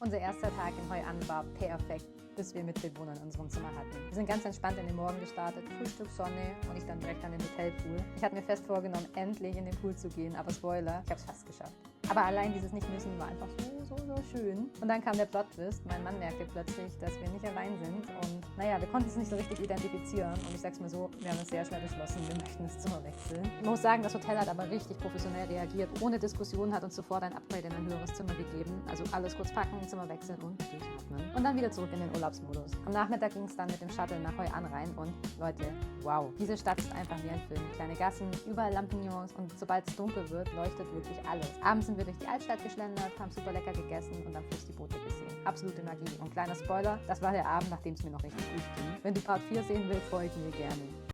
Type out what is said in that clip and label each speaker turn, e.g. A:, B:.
A: Unser erster Tag in Hoi An war perfekt, bis wir Mitbewohner in unserem Zimmer hatten. Wir sind ganz entspannt in den Morgen gestartet, Frühstück, Sonne und ich dann direkt an den Hotelpool. Ich hatte mir fest vorgenommen, endlich in den Pool zu gehen, aber Spoiler, ich habe es fast geschafft. Aber allein dieses Nicht-Müssen war einfach so schön. Und dann kam der Plot-Twist. Mein Mann merkte plötzlich, dass wir nicht allein sind. Und naja, wir konnten es nicht so richtig identifizieren. Und ich sag's mal so, wir haben es sehr schnell beschlossen, wir möchten das Zimmer wechseln. Ich muss sagen, das Hotel hat aber richtig professionell reagiert. Ohne Diskussion hat uns sofort ein Upgrade in ein höheres Zimmer gegeben. Also alles kurz packen, Zimmer wechseln und durchatmen. Und dann wieder zurück in den Urlaubsmodus. Am Nachmittag ging es dann mit dem Shuttle nach Hoi An rein. Und Leute, wow, diese Stadt ist einfach wie ein Film. Kleine Gassen, überall Lampignons und sobald es dunkel wird, leuchtet wirklich alles. Abends sind wir durch die Altstadt geschlendert, haben super lecker gegessen und am Fluss die Boote gesehen. Absolute Magie. Und kleiner Spoiler, das war der Abend, nachdem es mir noch richtig gut ging. Wenn du Part 4 sehen willst, folge mir gerne.